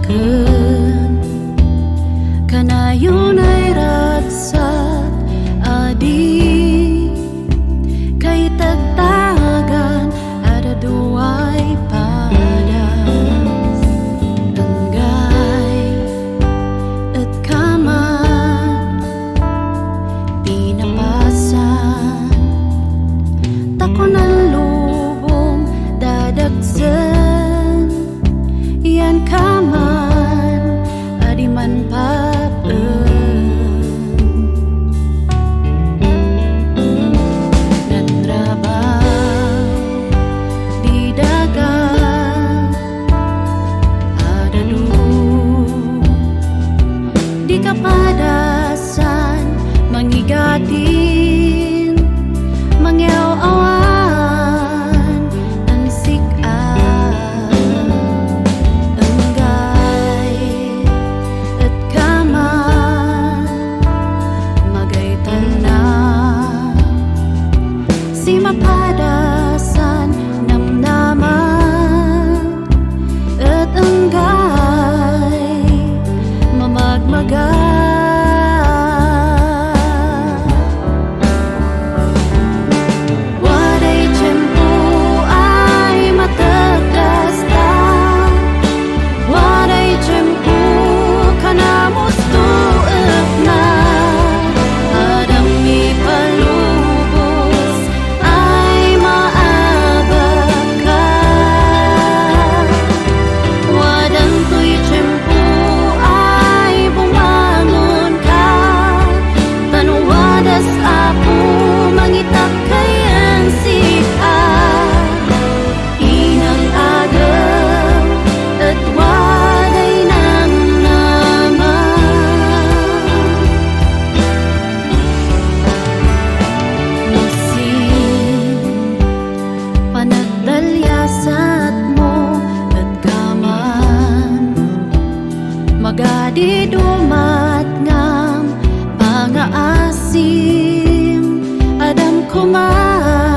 Ken kanayon ay ragsak adi kay tagtagan ada duay padas tanggay at kaman pinapasan takon ang lubong dadagsan yan kaman adi man di kapadasan mangigatin mangyaw-awan ang sikan enggay at kaman magaytan na si mapadasan namnaman at enggay mamagmaga waday tiyempo ay matagasta waday tiyempo kanamos tuet na adang ipalubos ay maabag ka wadang tuy tiyempo apo mangitak kayang sika inang agaw at waday nang naman musin panagdalyasat mo at kaman magadi dumat ngam pangaasim adam kuman